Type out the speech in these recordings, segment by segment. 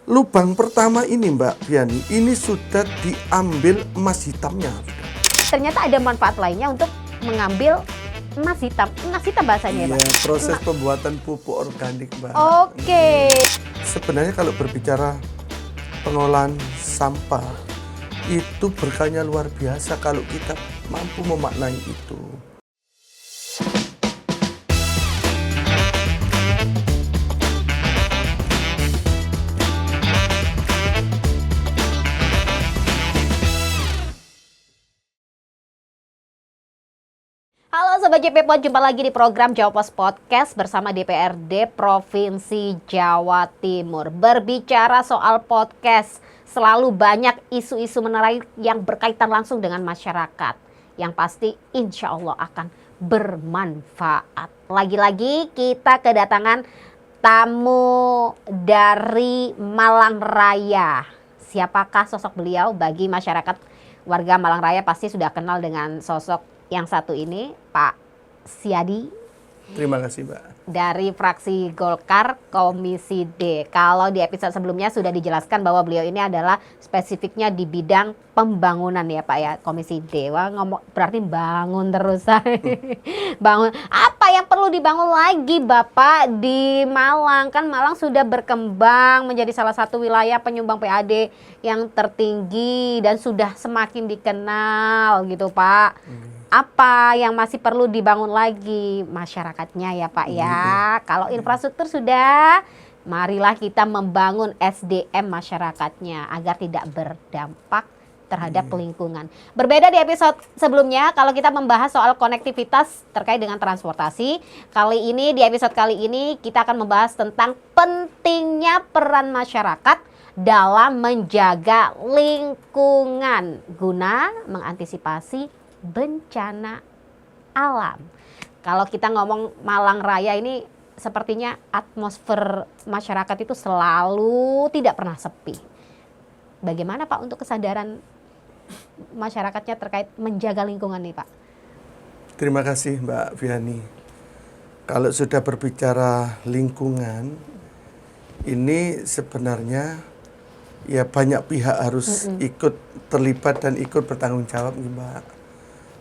lubang pertama ini Mbak Viani, ini sudah diambil emas hitamnya. Ternyata ada manfaat lainnya untuk mengambil emas hitam. Emas hitam bahasanya ya, Pak? Iya, proses pembuatan pupuk organik Mbak. Oke. Sebenarnya kalau berbicara pengolahan sampah, itu berkahnya luar biasa kalau kita mampu memaknai itu. Halo Sobat JP Pos, jumpa lagi di program Jawa Pos Podcast bersama DPRD Provinsi Jawa Timur. Berbicara soal podcast, selalu banyak isu-isu menarik yang berkaitan langsung dengan masyarakat. Yang pasti insya Allah akan bermanfaat. Lagi-lagi kita kedatangan tamu dari Malang Raya. Siapakah sosok beliau? Bagi masyarakat warga Malang Raya pasti sudah kenal dengan sosok yang satu ini, Pak Siadi. Terima kasih Mbak. Dari fraksi Golkar Komisi D. Kalau di episode sebelumnya sudah dijelaskan bahwa beliau ini adalah spesifiknya di bidang pembangunan ya Pak ya, Komisi D. Wah, berarti bangun terus. Bangun. Apa yang perlu dibangun lagi Bapak di Malang? Kan Malang sudah berkembang menjadi salah satu wilayah penyumbang PAD yang tertinggi dan sudah semakin dikenal gitu Pak. Apa yang masih perlu dibangun lagi masyarakatnya ya Pak ya. Kalau infrastruktur sudah, marilah kita membangun SDM masyarakatnya agar tidak berdampak terhadap lingkungan. Berbeda di episode sebelumnya kalau kita membahas soal konektivitas terkait dengan transportasi. Kali ini di episode kali ini kita akan membahas tentang pentingnya peran masyarakat dalam menjaga lingkungan guna mengantisipasi bencana alam. Kalau kita ngomong Malang Raya ini sepertinya atmosfer masyarakat itu selalu tidak pernah sepi. Bagaimana Pak untuk kesadaran masyarakatnya terkait menjaga lingkungan nih Pak? Terima kasih Mbak Viani. Kalau sudah berbicara lingkungan, ini sebenarnya ya banyak pihak harus ikut terlibat dan ikut bertanggung jawab nih Mbak.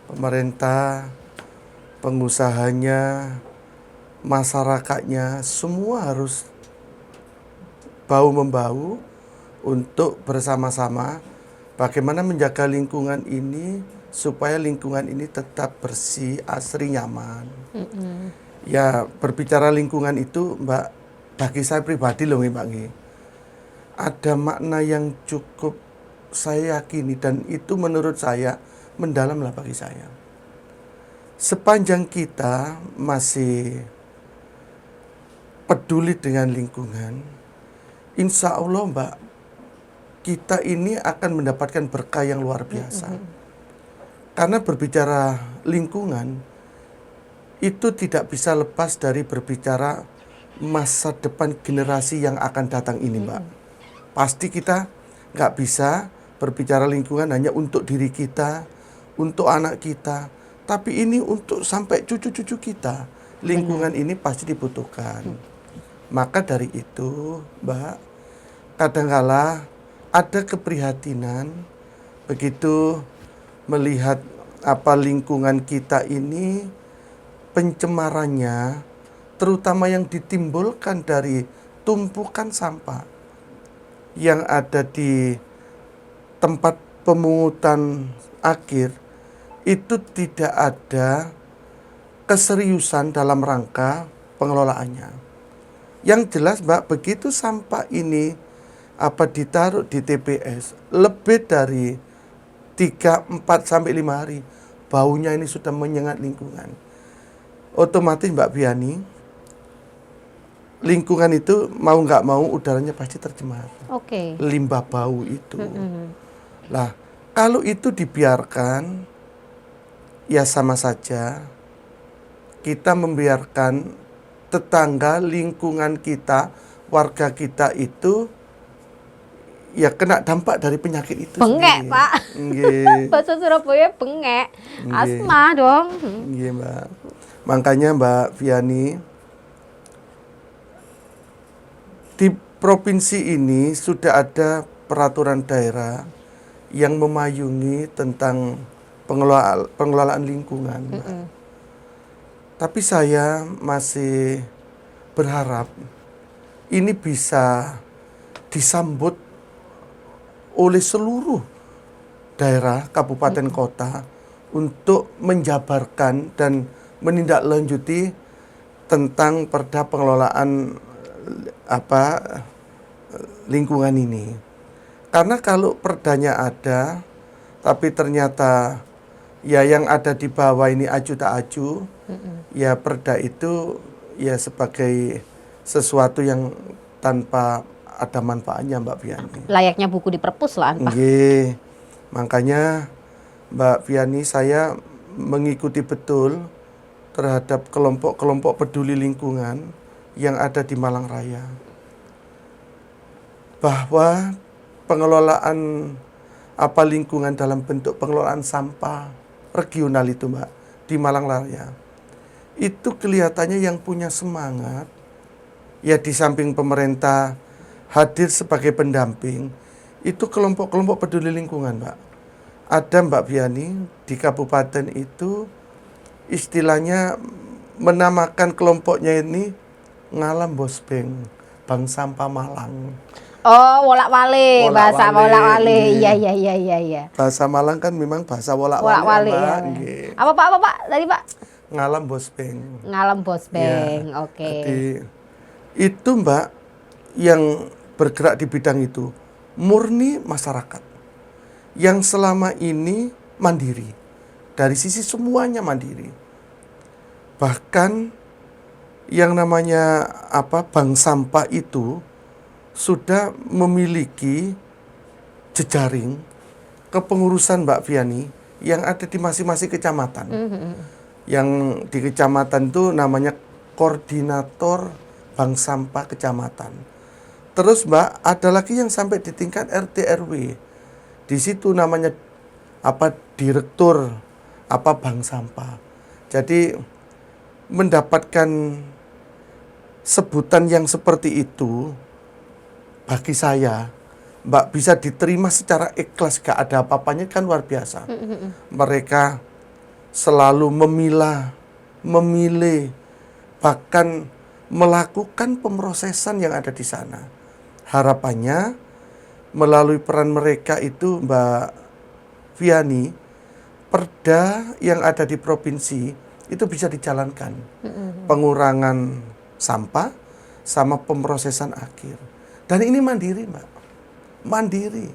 Pemerintah, pengusahanya, masyarakatnya, semua harus bahu-membahu untuk bersama-sama bagaimana menjaga lingkungan ini supaya lingkungan ini tetap bersih, asri, nyaman. Ya berbicara lingkungan itu Mbak, bagi saya pribadi loh Mbak, ada makna yang cukup saya yakini dan itu menurut saya mendalam lah bagi saya. Sepanjang kita masih peduli dengan lingkungan, insya Allah Mbak, kita ini akan mendapatkan berkah yang luar biasa. Karena berbicara lingkungan, itu tidak bisa lepas dari berbicara masa depan generasi yang akan datang ini Mbak. Pasti kita nggak bisa berbicara lingkungan hanya untuk diri kita, untuk anak kita, tapi ini untuk sampai cucu-cucu kita. Lingkungan ini pasti dibutuhkan. Maka dari itu, Mbak, kadangkala ada keprihatinan begitu melihat apa lingkungan kita ini pencemarannya, terutama yang ditimbulkan dari tumpukan sampah yang ada di tempat pemungutan akhir, itu tidak ada keseriusan dalam rangka pengelolaannya. Yang jelas Mbak, begitu sampah ini ditaruh di TPS lebih dari 3, 4 sampai 5 hari, baunya ini sudah menyengat lingkungan. Otomatis Mbak Viani, lingkungan itu mau nggak mau udaranya pasti tercemar. Limbah bau itu. Lah, kalau itu dibiarkan, ya sama saja kita membiarkan tetangga, lingkungan kita, warga kita itu ya kena dampak dari penyakit itu bengek sendiri. Pak. Bahasa Surabaya bengek. Asma dong. Iya Mbak. Makanya Mbak Viani, provinsi ini sudah ada peraturan daerah yang memayungi tentang pengelolaan lingkungan, Mbak. Tapi saya masih berharap ini bisa disambut oleh seluruh daerah, kabupaten, kota untuk menjabarkan dan menindaklanjuti tentang perda pengelolaan lingkungan ini. Karena kalau perdanya ada, tapi ternyata ya yang ada di bawah ini acu tak acu, ya perda itu ya sebagai sesuatu yang tanpa ada manfaatnya, Mbak Viani. Layaknya buku di perpus lah, Pak. Nggih. Makanya Mbak Viani, saya mengikuti betul terhadap kelompok-kelompok peduli lingkungan yang ada di Malang Raya. Bahwa pengelolaan lingkungan dalam bentuk pengelolaan sampah regional itu, Mbak, di Malang Raya, itu kelihatannya yang punya semangat, ya di samping pemerintah hadir sebagai pendamping, itu kelompok-kelompok peduli lingkungan, Mbak. Ada, Mbak Viani, di kabupaten itu istilahnya menamakan kelompoknya ini Ngalam Bosbeng, Bank Sampah Malang. Oh, wolak-walik, bahasa Wolak-walik, wolak-walik. nggih. Iya. Bahasa Malang kan memang bahasa wolak-walik, Wolak-walik Mbak. ya. Nggih. Apa Pak? Tadi Pak? Ngalam Bosbeng. Ngalam Bosbeng. Ya, Oke. Jadi itu, Mbak, yang bergerak di bidang itu murni masyarakat yang selama ini mandiri, dari sisi semuanya mandiri. Bahkan yang namanya bank sampah itu sudah memiliki jejaring kepengurusan, Mbak Viani, yang ada di masing-masing kecamatan. Yang di kecamatan itu namanya koordinator bank sampah kecamatan. Terus, Mbak, ada lagi yang sampai di tingkat RT RW. Di situ namanya direktur bank sampah. Jadi mendapatkan sebutan yang seperti itu bagi saya, Mbak, bisa diterima secara ikhlas, gak ada apa-apanya, kan luar biasa. Mereka selalu memilih, bahkan melakukan pemrosesan yang ada di sana. Harapannya melalui peran mereka itu, Mbak Viani, perda yang ada di provinsi itu bisa dijalankan. Pengurangan sampah sama pemrosesan akhir. Dan ini mandiri, Mbak. Mandiri.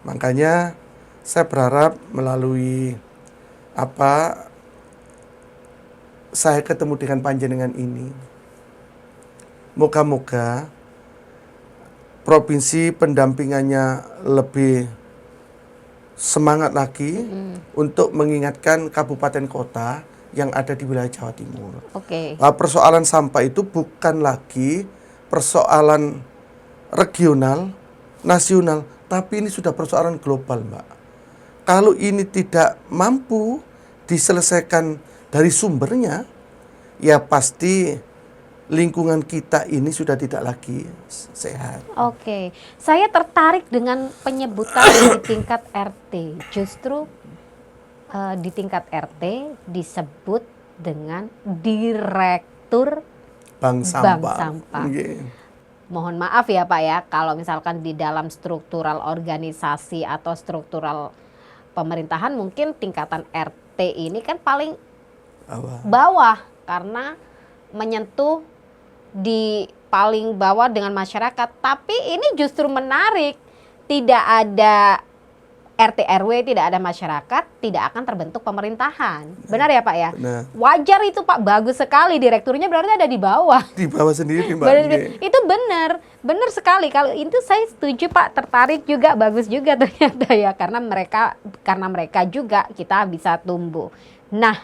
Makanya saya berharap melalui saya ketemu dengan panjenengan ini, moga-moga provinsi pendampingannya lebih semangat lagi untuk mengingatkan kabupaten kota yang ada di wilayah Jawa Timur. Persoalan sampah itu bukan lagi persoalan regional, nasional, tapi ini sudah persoalan global, Mbak. Kalau ini tidak mampu diselesaikan dari sumbernya, ya pasti lingkungan kita ini sudah tidak lagi sehat. Saya tertarik dengan penyebutan di tingkat RT. Justru di tingkat RT disebut dengan Direktur Bank Sampah. Mohon maaf ya Pak ya, kalau misalkan di dalam struktural organisasi atau struktural pemerintahan mungkin tingkatan RT ini kan paling bawah karena menyentuh di paling bawah dengan masyarakat. Tapi ini justru menarik, tidak ada RT RW, tidak ada masyarakat, tidak akan terbentuk pemerintahan. Benar ya Pak ya? Benar. Wajar itu Pak, bagus sekali. Direkturnya berarti ada di bawah. Di bawah sendiri, Mbak. Itu benar sekali. Kalau itu saya setuju Pak, tertarik juga, bagus juga ternyata ya, karena mereka juga kita bisa tumbuh. Nah,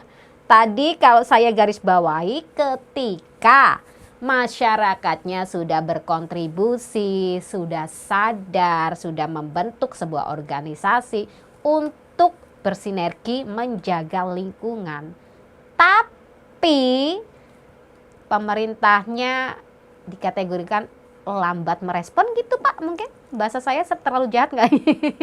tadi kalau saya garis bawahi, ketika masyarakatnya sudah berkontribusi, sudah sadar, sudah membentuk sebuah organisasi untuk bersinergi menjaga lingkungan. Tapi pemerintahnya dikategorikan lambat merespon gitu Pak, mungkin bahasa saya terlalu jahat nggak?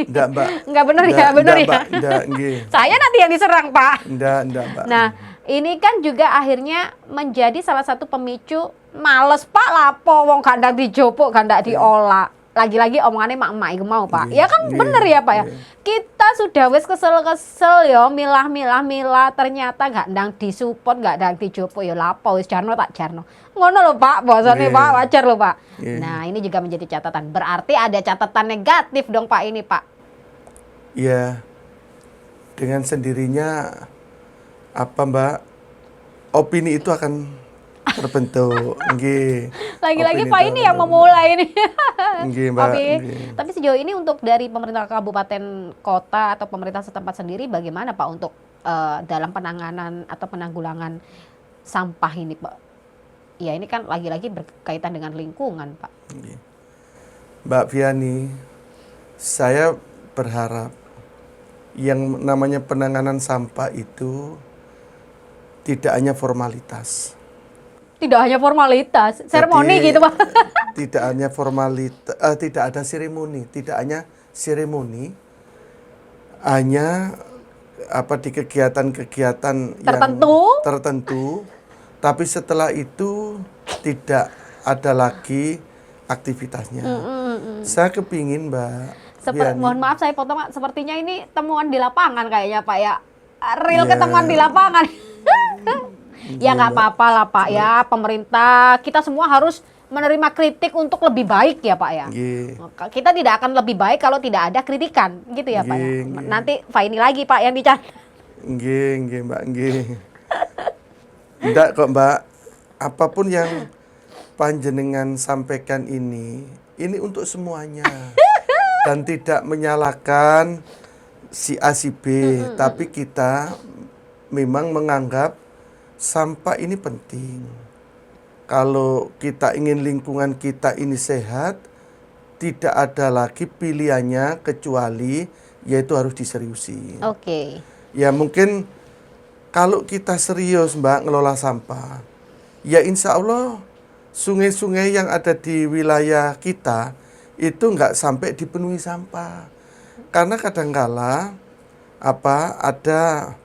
Enggak, Mbak. Nggak bener ya, bener ya. Mbak. Enggak, nggih. Saya nanti yang diserang Pak. Enggak, Mbak. Nah, ini kan juga akhirnya menjadi salah satu pemicu males Pak lapo wong gak ndak dijopok, gak ndak diolah. Lagi-lagi omongannya mak-mak iku mau Pak. Ya kan bener ya Pak ya. Kita sudah wis kesel-kesel ya, milah-milah ternyata gak ndang disupport, gak ndang dijopok ya lapo wis jarno tak jarno. Ngono lho Pak, bosone Pak, wajar lho Pak. Nah, ini juga menjadi catatan. Berarti ada catatan negatif dong Pak ini Pak. Ya. Dengan sendirinya apa Mbak? Opini itu akan terbentuk, nggih. Lagi-lagi Pak ini yang memulai ini. Nggih, Mbak. Tapi sejauh ini untuk dari pemerintah kabupaten kota atau pemerintah setempat sendiri bagaimana Pak untuk dalam penanganan atau penanggulangan sampah ini Pak? Ya ini kan lagi-lagi berkaitan dengan lingkungan Pak. Nggih. Mbak Viani, saya berharap yang namanya penanganan sampah itu tidak hanya formalitas. Tidak hanya formalitas, seremoni gitu Pak. Tidak hanya formalitas, tidak ada seremoni, tidak hanya seremoni, hanya apa di kegiatan-kegiatan Tertentu. yang tertentu, tapi setelah itu tidak ada lagi aktivitasnya. Saya kepingin Mbak Viani. Mohon maaf saya potong Pak, sepertinya ini temuan di lapangan kayaknya Pak ya. Real ketemuan di lapangan. Ya nggak apa-apa lah Pak ya, pemerintah kita semua harus menerima kritik untuk lebih baik ya Pak ya. Kita tidak akan lebih baik kalau tidak ada kritikan gitu ya Pak ya. Nanti Faini lagi Pak yang dicari. Nggih Mbak, nggih. Enggak kok Mbak, apapun yang panjenengan sampaikan ini untuk semuanya. Dan tidak menyalahkan si A si B, tapi kita memang menganggap sampah ini penting. Kalau kita ingin lingkungan kita ini sehat, tidak ada lagi pilihannya kecuali yaitu harus diseriusi. Oke. Ya mungkin kalau kita serius Mbak ngelola sampah, ya insya Allah sungai-sungai yang ada di wilayah kita itu nggak sampai dipenuhi sampah. Karena kadangkala ada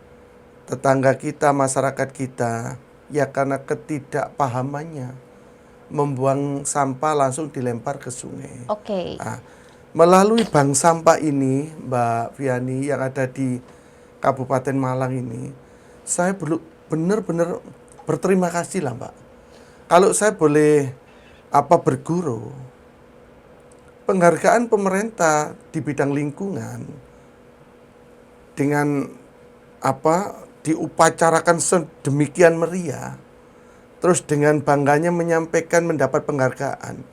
tetangga kita, masyarakat kita, ya karena ketidakpahamannya membuang sampah langsung dilempar ke sungai. Oke. Nah, melalui bank sampah ini, Mbak Viani yang ada di Kabupaten Malang ini, saya benar-benar berterima kasih lah Mbak. Kalau saya boleh berguru, penghargaan pemerintah di bidang lingkungan dengan diupacarakan sedemikian meriah, terus dengan bangganya menyampaikan mendapat penghargaan.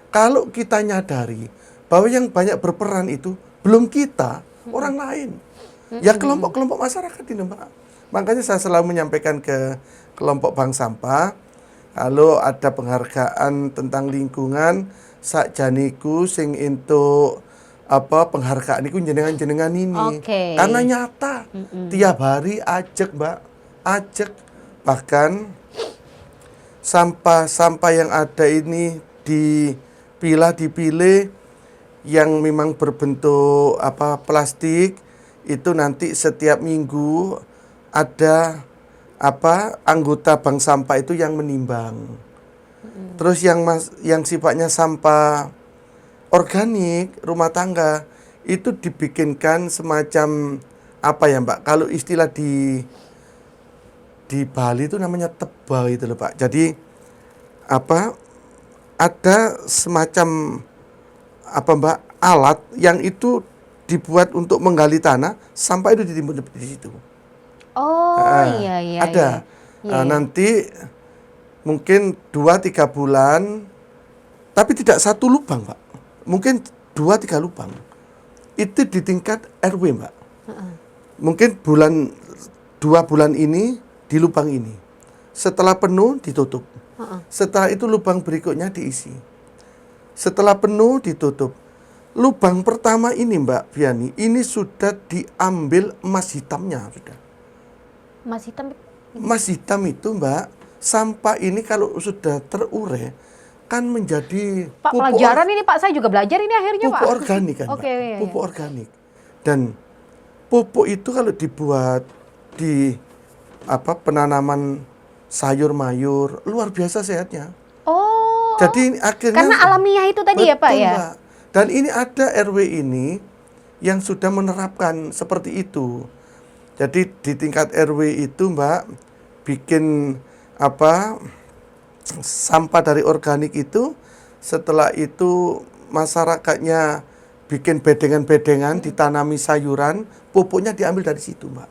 Kalau kita nyadari bahwa yang banyak berperan itu belum kita, orang lain. Ya kelompok-kelompok masyarakat ini Mbak. Makanya saya selalu menyampaikan ke kelompok bank sampah, kalau ada penghargaan tentang lingkungan, sakjaniku sing entuk penghargaan itu jenengan-jenengan ini. Karena nyata tiap hari ajek Mbak, ajek. Bahkan sampah-sampah yang ada ini dipilih yang memang berbentuk plastik itu nanti setiap minggu ada anggota bank sampah itu yang menimbang. Terus yang sifatnya sampah organik rumah tangga itu dibikinkan semacam ya Mbak, kalau istilah di Bali itu namanya tebal itu loh Pak. Jadi ada semacam Mbak alat yang itu dibuat untuk menggali tanah, sampah itu ditimbun di situ. Iya. Ada. Nanti mungkin 2-3 bulan, tapi tidak satu lubang Pak. Mungkin 2-3 lubang. Itu di tingkat RW Mbak. Mungkin 2 bulan ini di lubang ini. Setelah penuh ditutup. Setelah itu lubang berikutnya diisi. Setelah penuh ditutup. Lubang pertama ini Mbak Viani, ini sudah diambil emas hitamnya sudah. Emas hitam? Emas hitam itu Mbak, sampah ini kalau sudah terurai, kan menjadi Pak, pelajaran ini Pak, saya juga belajar ini akhirnya Pak. pupuk organik kan, Oke, Mbak. iya, iya. Pupuk organik. Dan pupuk itu kalau dibuat di penanaman sayur mayur luar biasa sehatnya. Oh, Jadi akhirnya karena alamiah itu tadi ya Pak betul, ya. Mbak. Dan ini ada RW ini yang sudah menerapkan seperti itu. Jadi di tingkat RW itu Mbak bikin sampah dari organik itu, setelah itu masyarakatnya bikin bedengan-bedengan, ditanami sayuran, pupuknya diambil dari situ, Mbak.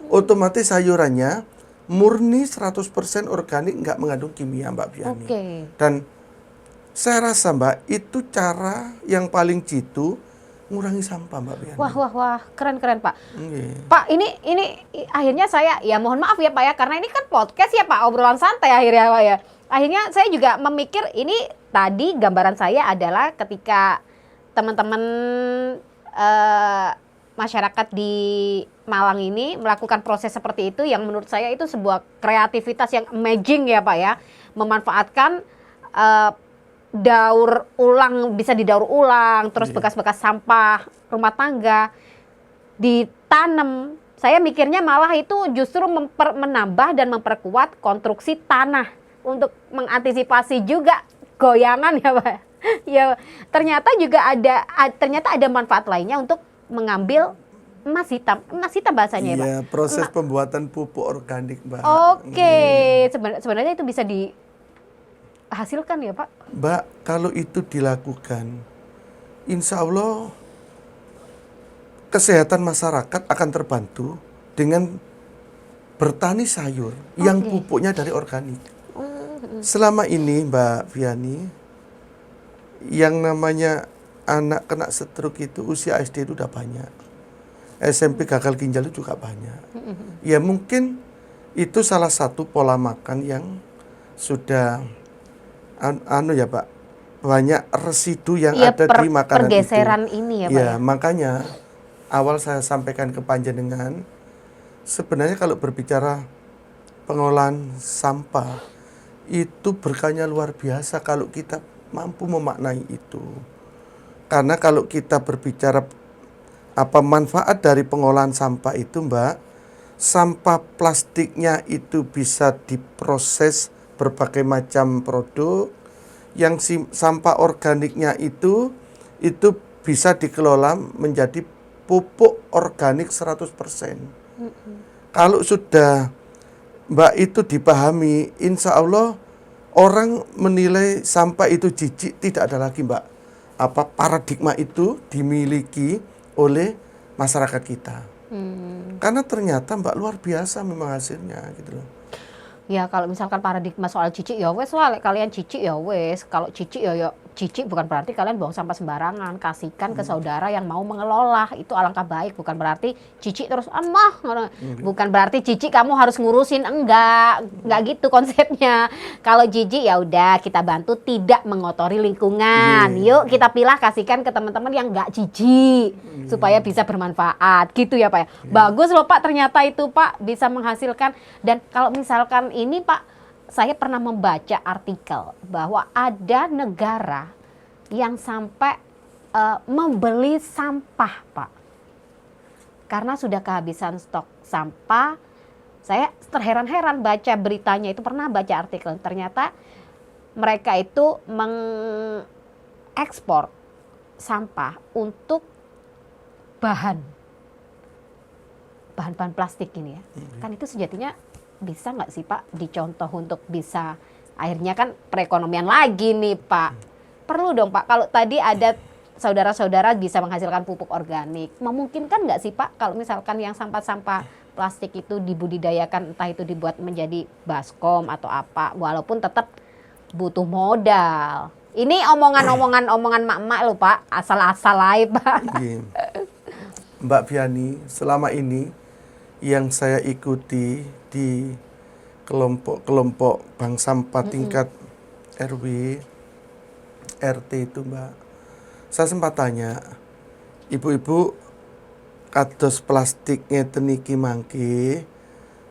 Otomatis sayurannya murni 100% organik, nggak mengandung kimia, Mbak Biani. Oke. Dan saya rasa, Mbak, itu cara yang paling jitu ngurangi sampah, Mbak Biani. Wah, keren Pak. Nggih. Pak, ini akhirnya saya ya mohon maaf ya Pak ya, karena ini kan podcast ya Pak, obrolan santai akhirnya Pak ya. Akhirnya saya juga memikir ini tadi gambaran saya adalah ketika teman-teman masyarakat di Malang ini melakukan proses seperti itu yang menurut saya itu sebuah kreativitas yang amazing ya Pak ya. Memanfaatkan daur ulang, bisa didaur ulang, terus bekas-bekas sampah rumah tangga ditanam. Saya mikirnya malah itu justru menambah dan memperkuat konstruksi tanah untuk mengantisipasi juga goyangan ya Pak. Ya ternyata juga ada manfaat lainnya untuk mengambil emas hitam bahasanya ya Pak. Iya, proses pembuatan pupuk organik, Mbak. Oke, sebenarnya itu bisa dihasilkan ya Pak. Mbak, kalau itu dilakukan, insya Allah kesehatan masyarakat akan terbantu dengan bertani sayur yang pupuknya dari organik. Selama ini, Mbak Viani, yang namanya anak kena stroke itu usia SD itu udah banyak. SMP gagal ginjal itu juga banyak. Ya mungkin itu salah satu pola makan yang sudah ya Pak, banyak residu yang ada di makanan pergeseran itu. ini ya Pak. Ya, makanya awal saya sampaikan ke panjenengan, sebenarnya kalau berbicara pengolahan sampah itu berkahnya luar biasa kalau kita mampu memaknai itu. Karena kalau kita berbicara manfaat dari pengolahan sampah itu, Mbak, sampah plastiknya itu bisa diproses berbagai macam produk, yang sampah organiknya itu bisa dikelola menjadi pupuk organik 100%. Kalau sudah Mbak itu dipahami, insya Allah orang menilai sampah itu jijik, tidak ada lagi Mbak. Paradigma itu dimiliki oleh masyarakat kita. Karena ternyata Mbak luar biasa memang hasilnya gitu loh. Ya kalau misalkan paradigma soal cicik ya wes lah, kalian cicik ya wes. Kalau cicik ya cicik bukan berarti kalian buang sampah sembarangan, kasihkan ke saudara yang mau mengelola, itu alangkah baik. Bukan berarti cicik terus bukan berarti cicik kamu harus ngurusin, enggak gitu konsepnya. Kalau jijik ya udah kita bantu tidak mengotori lingkungan. Yuk kita pilah kasihkan ke teman-teman yang enggak jijik supaya bisa bermanfaat gitu ya Pak ya. Bagus loh Pak, ternyata itu Pak bisa menghasilkan. Dan kalau misalkan ini Pak, saya pernah membaca artikel bahwa ada negara yang sampai membeli sampah Pak, karena sudah kehabisan stok sampah. Saya terheran-heran baca beritanya itu, pernah baca artikel, ternyata mereka itu mengekspor sampah untuk bahan plastik ini ya. Kan itu sejatinya bisa nggak sih Pak dicontoh untuk bisa akhirnya kan perekonomian lagi nih Pak. Perlu dong Pak, kalau tadi ada saudara-saudara bisa menghasilkan pupuk organik, memungkinkan nggak sih Pak kalau misalkan yang sampah-sampah plastik itu dibudidayakan, entah itu dibuat menjadi baskom atau apa, walaupun tetap butuh modal. Ini omongan mak-mak loh Pak, asal-asal aja Pak. Mbak Viani, selama ini yang saya ikuti di kelompok bank sampah tingkat RW, RT itu Mbak, saya sempat tanya, ibu-ibu kados plastiknya teniki mangke,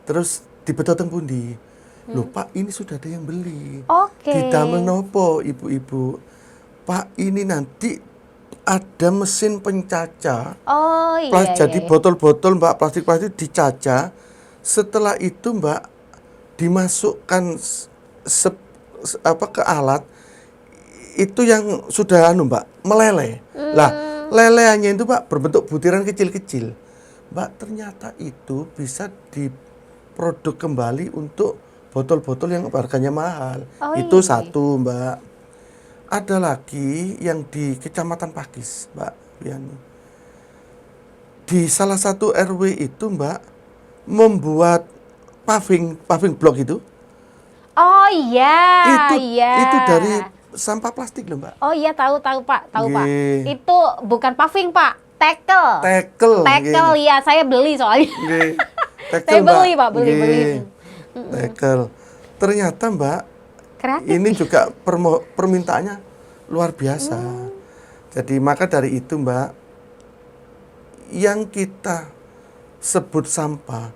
terus dibedoteng pundi? Loh Pak, ini sudah ada yang beli. Oke. Didamel nopo ibu-ibu? Pak, ini nanti ada mesin pencaca. Oh iya, Jadi iya. botol-botol Mbak, plastik-plastik dicaca. Setelah itu Mbak dimasukkan ke alat itu yang sudah Mbak meleleh. Lah, lelehannya itu Mbak berbentuk butiran kecil-kecil. Mbak, ternyata itu bisa diproduk kembali untuk botol-botol yang harganya mahal. Oh Itu iya. satu Mbak. Ada lagi yang di Kecamatan Pakis, Mbak Yani. Di salah satu RW itu Mbak membuat paving block itu. Oh iya, Itu iya. itu dari sampah plastik loh Mbak. Oh iya, tahu Pak, tahu Pak. Nggih. Itu bukan paving Pak, tackle. Tackle. Tackle ya, saya beli soalnya. Nggih. Tackle, Saya beli, Mbak. Pak, beli. Nggih. Tackle. Ternyata Mbak, Kreatif. ini juga permintaannya luar biasa. Jadi maka dari itu Mbak, yang kita sebut sampah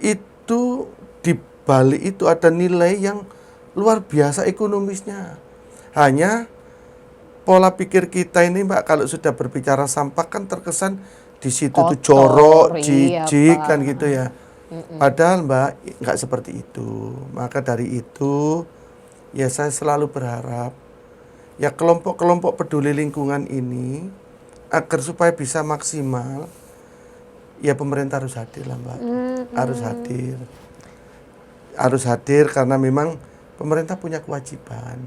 itu di balik itu ada nilai yang luar biasa ekonomisnya. Hanya pola pikir kita ini Mbak, kalau sudah berbicara sampah kan terkesan di situ tuh Kotor, jorok, iya, jijik Pak. kan gitu ya. Padahal Mbak nggak seperti itu. Maka dari itu ya saya selalu berharap ya kelompok-kelompok peduli lingkungan ini agar supaya bisa maksimal, ya pemerintah harus hadir lah Mbak. Harus hadir karena memang pemerintah punya kewajiban.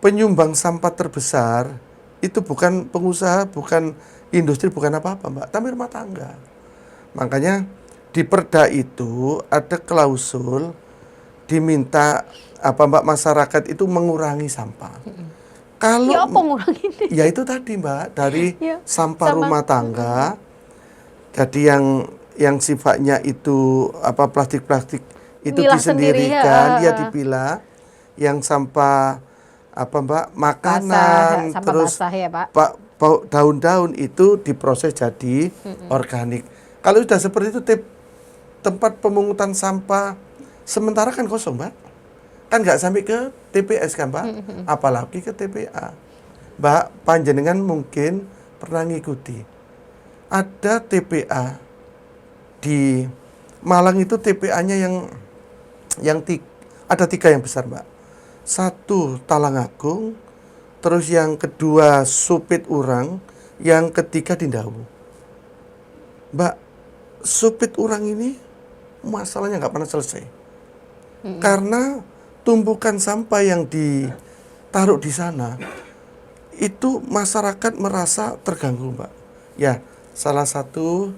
Penyumbang sampah terbesar itu bukan pengusaha, bukan industri, bukan apa-apa Mbak, tapi rumah tangga. Makanya di Perda itu ada klausul diminta Mbak, masyarakat itu mengurangi sampah. Kalau Ya apa ngurangin? ya itu tadi Mbak, dari Ya, sampah sama. rumah tangga, jadi yang sifatnya itu plastik-plastik itu Milah sendiri, disendirikan, ya. ya dipilah. Yang sampah Mbak, Basah, makanan, sampah terus basah ya Pak. daun-daun itu diproses jadi organik. Kalau sudah seperti itu tempat pemungutan sampah sementara kan kosong Mbak. Kan nggak sampai ke TPS kan Pak, apalagi ke TPA. Mbak, panjenengan mungkin pernah ngikuti. Ada TPA di Malang itu TPA-nya ada 3 yang besar Mbak. 1 Talangagung, terus yang kedua Supit Urang, yang ketiga Dindau. Mbak, Supit Urang ini masalahnya nggak pernah selesai. Karena tumpukan sampah yang ditaruh di sana itu masyarakat merasa terganggu Mbak. Ya, salah satu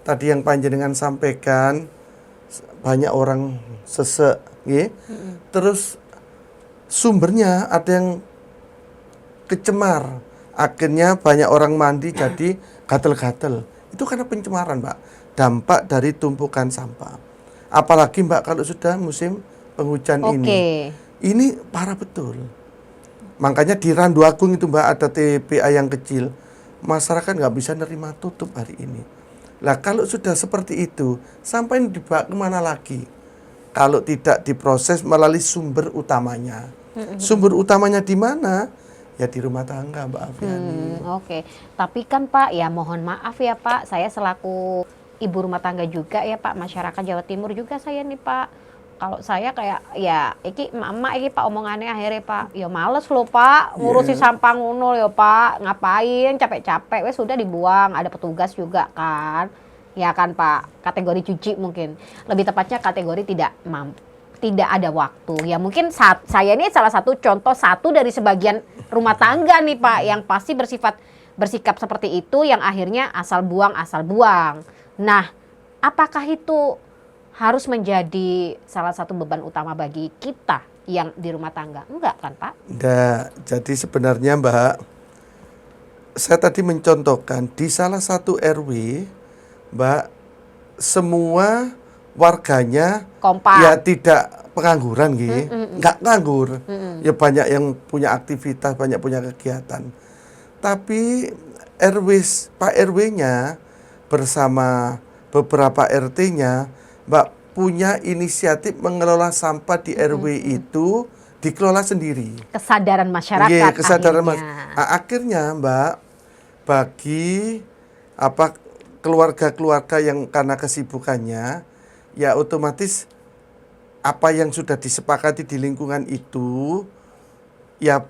tadi yang panjenengan sampaikan banyak orang sesek, ya. Terus sumbernya ada yang kecemar, akhirnya banyak orang mandi jadi gatel-gatel. Itu karena pencemaran Mbak, dampak dari tumpukan sampah. Apalagi Mbak kalau sudah musim penghujan ini parah betul. Makanya di Randu Agung itu Mbak ada TPA yang kecil, masyarakat nggak bisa nerima tutup hari ini. Lah kalau sudah seperti itu, sampah ini dibawa kemana lagi? Kalau tidak diproses melalui sumber utamanya. Sumber utamanya di mana? Ya di rumah tangga Mbak Afiani. Tapi kan Pak, ya mohon maaf ya Pak, saya selaku ibu rumah tangga juga ya Pak, masyarakat Jawa Timur juga saya nih Pak. Kalau saya kayak ya iki emak iki Pak omongannya akhirnya Pak, ya males loh Pak ngurusi sampah ngono ya Pak, ngapain capek-capek wes sudah dibuang, ada petugas juga kan. Ya kan Pak, kategori cuci mungkin. Lebih tepatnya kategori tidak ada waktu. Ya mungkin saya ini salah satu contoh dari sebagian rumah tangga nih Pak yang pasti bersikap seperti itu yang akhirnya asal buang. Nah, apakah itu harus menjadi salah satu beban utama bagi kita yang di rumah tangga? Enggak kan Pak? Enggak, jadi sebenarnya Mbak, saya tadi mencontohkan di salah satu RW, Mbak, semua warganya Kompak. ya tidak pengangguran gitu, enggak nganggur. Ya banyak yang punya aktivitas, banyak punya kegiatan. Tapi Pak RW-nya bersama beberapa RT-nya, Mbak, punya inisiatif mengelola sampah di RW itu dikelola sendiri. Kesadaran masyarakat Iya, kesadaran akhirnya. akhirnya Mbak, bagi apa keluarga-keluarga yang karena kesibukannya, ya otomatis apa yang sudah disepakati di lingkungan itu ya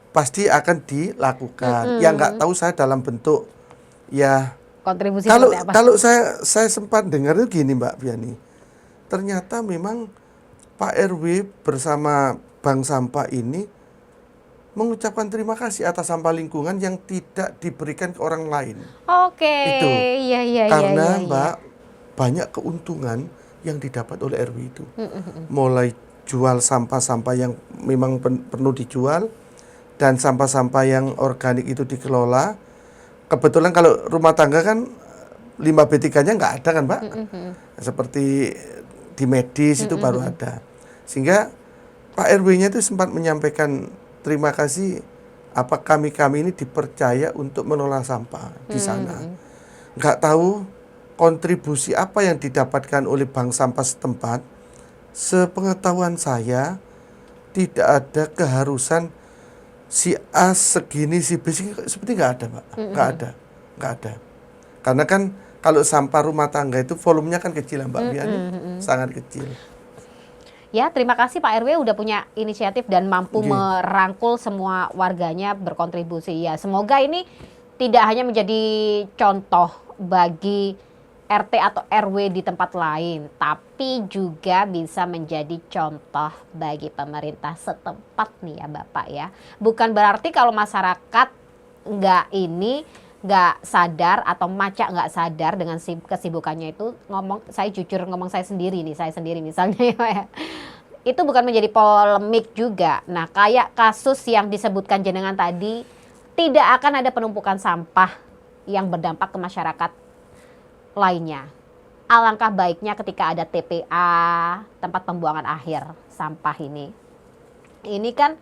pasti akan dilakukan. Yang nggak tahu saya dalam bentuk ya Kontribusi kalau seperti apa? kalau saya sempat dengar itu gini Mbak Biani. Ternyata memang Pak RW bersama Bank Sampah ini mengucapkan terima kasih atas sampah lingkungan yang tidak diberikan ke orang lain. Oke, Itu. iya iya iya Karena iya. Mbak banyak keuntungan yang didapat oleh RW itu. Mulai jual sampah-sampah yang memang perlu dijual dan sampah-sampah yang organik itu dikelola. Kebetulan kalau rumah tangga kan limbah B3-nya nggak ada kan Mbak? Seperti di medis itu baru ada. Sehingga Pak RW-nya itu sempat menyampaikan terima kasih apa kami-kami ini dipercaya untuk mengelola sampah di sana. Nggak tahu kontribusi apa yang didapatkan oleh bank sampah setempat. Sepengetahuan saya tidak ada keharusan si A segini, si B segini, seperti nggak ada Mbak. Nggak ada. Karena kan kalau sampah rumah tangga itu volumenya kan kecil Mbak Biani, sangat kecil. Ya, terima kasih Pak RW udah punya inisiatif dan mampu merangkul semua warganya berkontribusi. Ya, semoga ini tidak hanya menjadi contoh bagi RT atau RW di tempat lain, tapi juga bisa menjadi contoh bagi pemerintah setempat nih ya Bapak ya. Bukan berarti kalau masyarakat nggak sadar atau macak nggak sadar dengan kesibukannya itu saya jujur ngomong saya sendiri misalnya ya. Itu bukan menjadi polemik juga. Nah, kayak kasus yang disebutkan jenengan tadi, tidak akan ada penumpukan sampah yang berdampak ke masyarakat lainnya. Alangkah baiknya ketika ada TPA, tempat pembuangan akhir sampah ini. Ini kan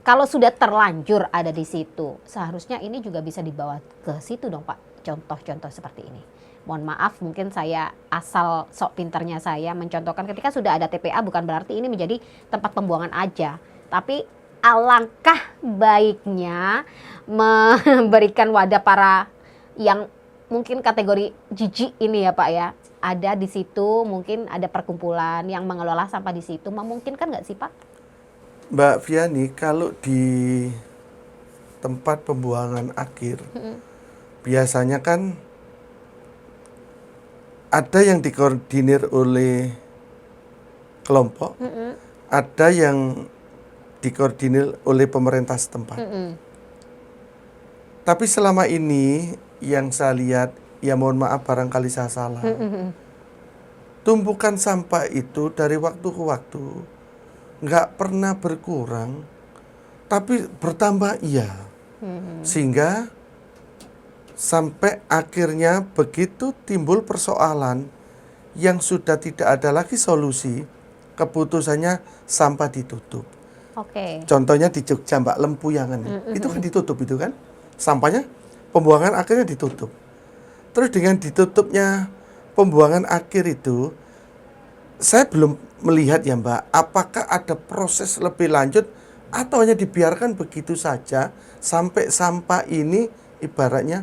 kalau sudah terlanjur ada di situ, seharusnya ini juga bisa dibawa ke situ dong Pak. Contoh-contoh seperti ini. Mohon maaf, mungkin saya asal sok pinternya saya mencontohkan ketika sudah ada TPA bukan berarti ini menjadi tempat pembuangan aja. Tapi alangkah baiknya memberikan wadah para yang mungkin kategori jijik ini ya Pak ya. Ada di situ, mungkin ada perkumpulan yang mengelola sampah di situ. Memungkinkan nggak sih Pak? Mbak Viani, kalau di tempat pembuangan akhir, biasanya kan ada yang dikoordinir oleh kelompok, ada yang dikoordinir oleh pemerintah setempat. Tapi selama ini yang saya lihat, ya mohon maaf barangkali saya salah, tumpukan sampah itu dari waktu ke waktu nggak pernah berkurang, tapi bertambah iya. Sehingga sampai akhirnya begitu timbul persoalan yang sudah tidak ada lagi solusi, keputusannya sampah ditutup. Oke. Contohnya di Jogja Mbak, Lempuyangan, itu kan ditutup itu kan, sampahnya pembuangan akhirnya ditutup. Terus dengan ditutupnya pembuangan akhir itu, saya belum melihat ya Mbak, apakah ada proses lebih lanjut atau hanya dibiarkan begitu saja sampai sampah ini ibaratnya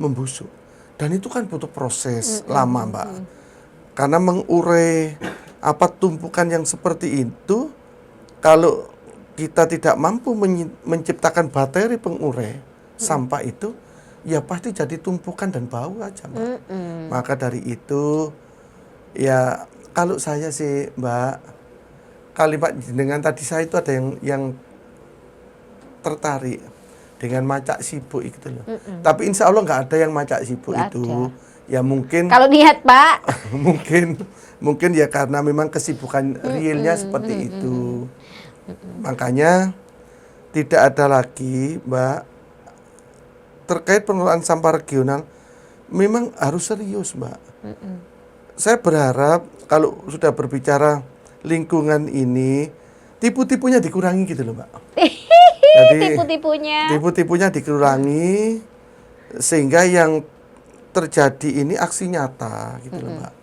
membusuk. Dan itu kan butuh proses lama Mbak. Karena mengurai apa tumpukan yang seperti itu, kalau kita tidak mampu menciptakan bateri pengurai sampah itu, ya pasti jadi tumpukan dan bau aja Mbak. Maka dari itu, ya kalau saya sih Mbak, kalimat dengan tadi saya itu ada yang tertarik dengan macak sibuk itu loh. Tapi insya Allah nggak ada yang macak sibuk Nggak itu. ada. Ya mungkin Kalau niat Pak. mungkin ya karena memang kesibukan realnya seperti itu. Makanya tidak ada lagi Mbak terkait pengelolaan sampah regional, memang harus serius Mbak. Saya berharap kalau sudah berbicara lingkungan ini, tipu-tipunya dikurangi gitu loh Mbak. Jadi tipu-tipunya dikurangi sehingga yang terjadi ini aksi nyata gitu loh Mbak.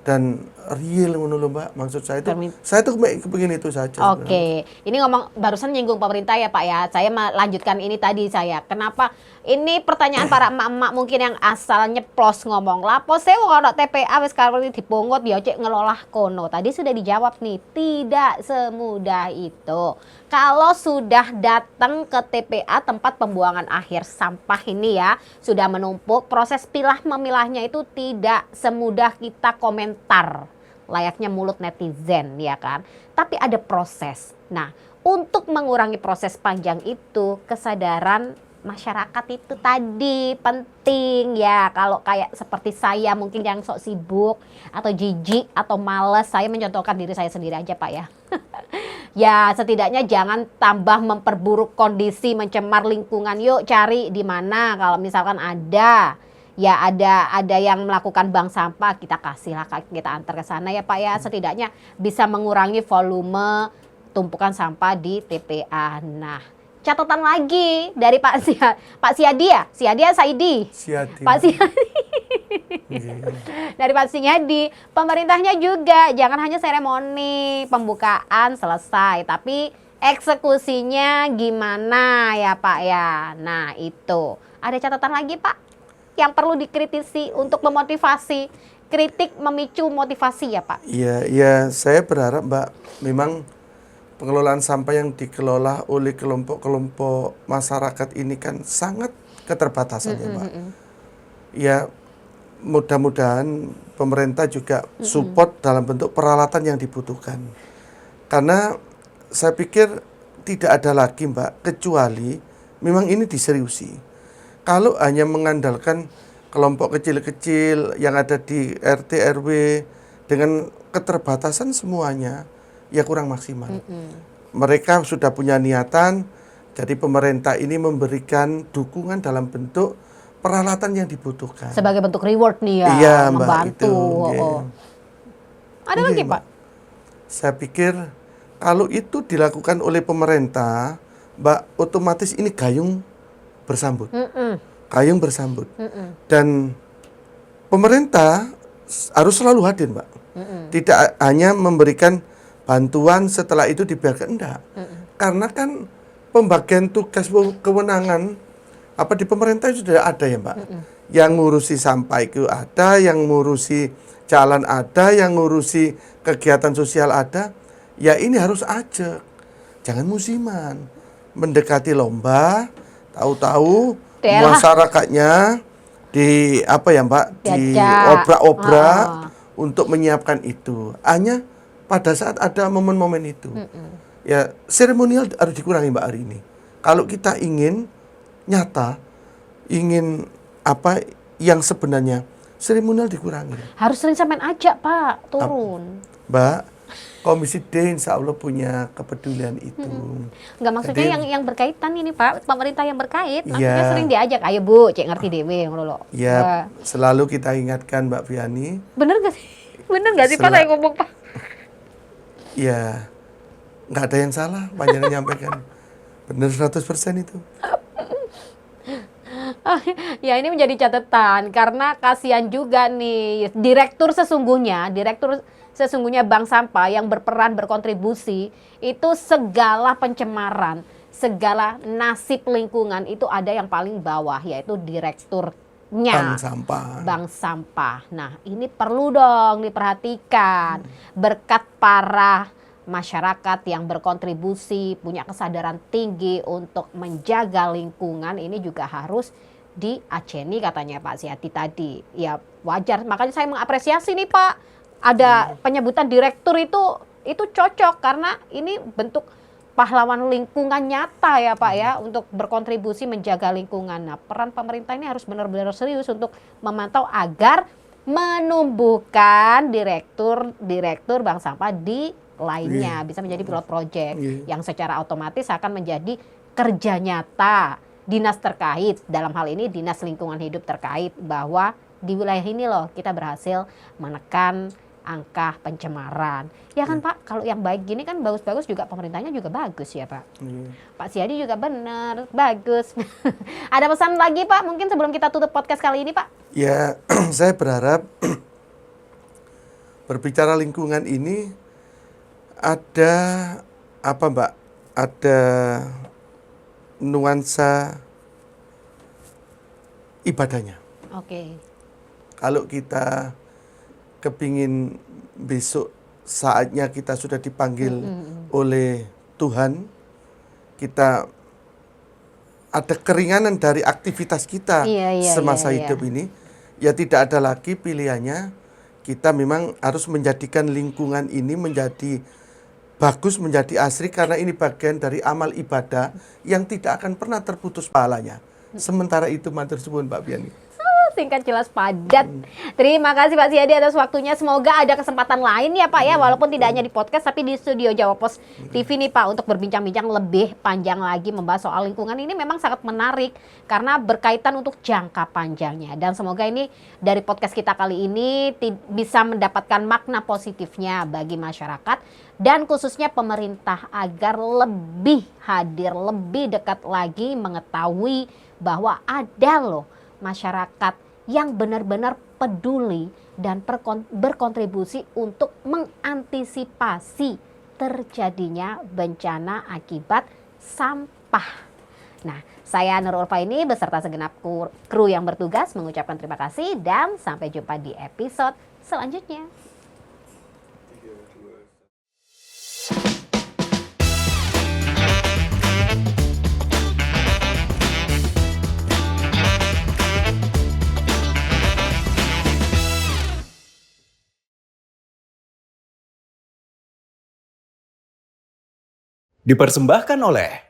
Dan real ngono lho Mbak. Maksud saya itu Permin- saya tuh kepengin itu saja sebenarnya. Oke, ini ngomong barusan nyinggung pemerintah ya Pak ya. Saya melanjutkan ini tadi saya. Kenapa? Ini pertanyaan para emak-emak mungkin yang asal nyeplos ngomong. Lapo sewu ono TPA wis karo dipungut ya cek ngelola kono. Tadi sudah dijawab nih, tidak semudah itu. Kalau sudah datang ke TPA tempat pembuangan akhir sampah ini ya, sudah menumpuk, proses pilah memilahnya itu tidak semudah kita komentar. Layaknya mulut netizen ya kan. Tapi ada proses. Nah, untuk mengurangi proses panjang itu, kesadaran masyarakat itu tadi penting ya. Kalau kayak seperti saya mungkin yang sok sibuk atau jijik atau males, saya mencontohkan diri saya sendiri aja Pak ya. Ya setidaknya jangan tambah memperburuk kondisi, mencemar lingkungan. Yuk cari di mana kalau misalkan ada. Ya ada yang melakukan bank sampah, kita kasihlah, kita antar ke sana ya Pak ya. Setidaknya bisa mengurangi volume tumpukan sampah di TPA. Nah, catatan lagi dari Pak Siadi ya? Siadi ya Saidi? Siati. Pak Siadi. Iya. Dari Pak Siadi, pemerintahnya juga jangan hanya seremoni pembukaan selesai, tapi eksekusinya gimana ya Pak ya. Nah, itu. Ada catatan lagi Pak yang perlu dikritisi untuk memotivasi. Kritik memicu motivasi ya Pak. Iya, saya berharap Mbak, memang pengelolaan sampah yang dikelola oleh kelompok-kelompok masyarakat ini kan sangat keterbatasan ya Mbak. Ya, mudah-mudahan pemerintah juga support dalam bentuk peralatan yang dibutuhkan. Karena saya pikir tidak ada lagi Mbak, kecuali memang ini diseriusi. Kalau hanya mengandalkan kelompok kecil-kecil yang ada di RT RW dengan keterbatasan semuanya, ya kurang maksimal. Mereka sudah punya niatan, jadi pemerintah ini memberikan dukungan dalam bentuk peralatan yang dibutuhkan. Sebagai bentuk reward nih ya, Iya Mbak, membantu. itu. Oh. Ada Iya, lagi Mbak. Pak? Saya pikir kalau itu dilakukan oleh pemerintah, Mbak, otomatis ini gayung bersambut. Gayung bersambut. Dan pemerintah harus selalu hadir, Mbak. Tidak hanya memberikan bantuan setelah itu dibiarkan, enggak. Karena kan pembagian tugas kewenangan apa di pemerintah itu sudah ada ya Mbak. Yang ngurusi sampah itu ada, yang ngurusi jalan ada, yang ngurusi kegiatan sosial ada. Ya ini harus ajak. Jangan musiman. Mendekati lomba, tahu-tahu masyarakatnya di apa ya Mbak, diobrak-obrak untuk menyiapkan itu. Hanya pada saat ada momen-momen itu. Ya seremonial harus dikurangi Mbak hari ini. Kalau kita ingin nyata, ingin apa yang sebenarnya, seremonial dikurangi. Harus sering sampean ajak Pak, turun. Mbak, Komisi D insya Allah punya kepedulian itu. Enggak maksudnya Jadi, yang berkaitan ini Pak, pemerintah yang berkait, maksudnya Ya. sering diajak, ayo Bu, cek ngerti dewe ngono lho. ya selalu kita ingatkan Mbak Fiani. Bener gak sih? Bener gak sih Pak saya ngomong Pak? Ya, nggak ada yang salah, panjenengan nyampaikan. Bener 100% itu. Ya ini menjadi catatan karena kasihan juga nih direktur sesungguhnya bank sampah yang berperan berkontribusi itu segala pencemaran, segala nasib lingkungan itu ada yang paling bawah yaitu direkturnya. Bank sampah. Nah, ini perlu dong diperhatikan berkat para masyarakat yang berkontribusi, punya kesadaran tinggi untuk menjaga lingkungan, ini juga harus diaceni katanya Pak Siati tadi. Ya wajar, makanya saya mengapresiasi nih Pak. Ada penyebutan direktur itu cocok karena ini bentuk pahlawan lingkungan nyata ya Pak ya untuk berkontribusi menjaga lingkungan. Nah, peran pemerintah ini harus benar-benar serius untuk memantau agar menumbuhkan direktur bank sampah di lainnya bisa menjadi pilot project yang secara otomatis akan menjadi kerja nyata dinas terkait, dalam hal ini dinas lingkungan hidup terkait, bahwa di wilayah ini loh kita berhasil menekan angka pencemaran. Ya kan Pak, kalau yang baik gini kan bagus-bagus juga pemerintahnya juga bagus ya Pak. Pak Siadi juga benar, bagus. Ada pesan lagi Pak mungkin sebelum kita tutup podcast kali ini Pak? Ya, saya berharap berbicara lingkungan ini ada apa Mbak? Ada nuansa ibadahnya. Oke. Kalau kita kepingin besok saatnya kita sudah dipanggil oleh Tuhan, kita ada keringanan dari aktivitas kita semasa hidup ini, ya tidak ada lagi pilihannya. Kita memang harus menjadikan lingkungan ini menjadi bagus, menjadi asri, karena ini bagian dari amal ibadah yang tidak akan pernah terputus pahalanya. Sementara itu matur suwun Mbak Biani. Singkat, jelas, padat. Terima kasih Pak Siyadi atas waktunya. Semoga ada kesempatan lain ya Pak ya, walaupun tidak hanya di podcast tapi di studio Jawa Pos TV nih Pak, untuk berbincang-bincang lebih panjang lagi membahas soal lingkungan. Ini memang sangat menarik karena berkaitan untuk jangka panjangnya, dan semoga ini dari podcast kita kali ini bisa mendapatkan makna positifnya bagi masyarakat dan khususnya pemerintah agar lebih hadir, lebih dekat lagi mengetahui bahwa ada loh masyarakat yang benar-benar peduli dan berkontribusi untuk mengantisipasi terjadinya bencana akibat sampah. Nah, saya Nurul Faini beserta segenap kru yang bertugas mengucapkan terima kasih dan sampai jumpa di episode selanjutnya. Dipersembahkan oleh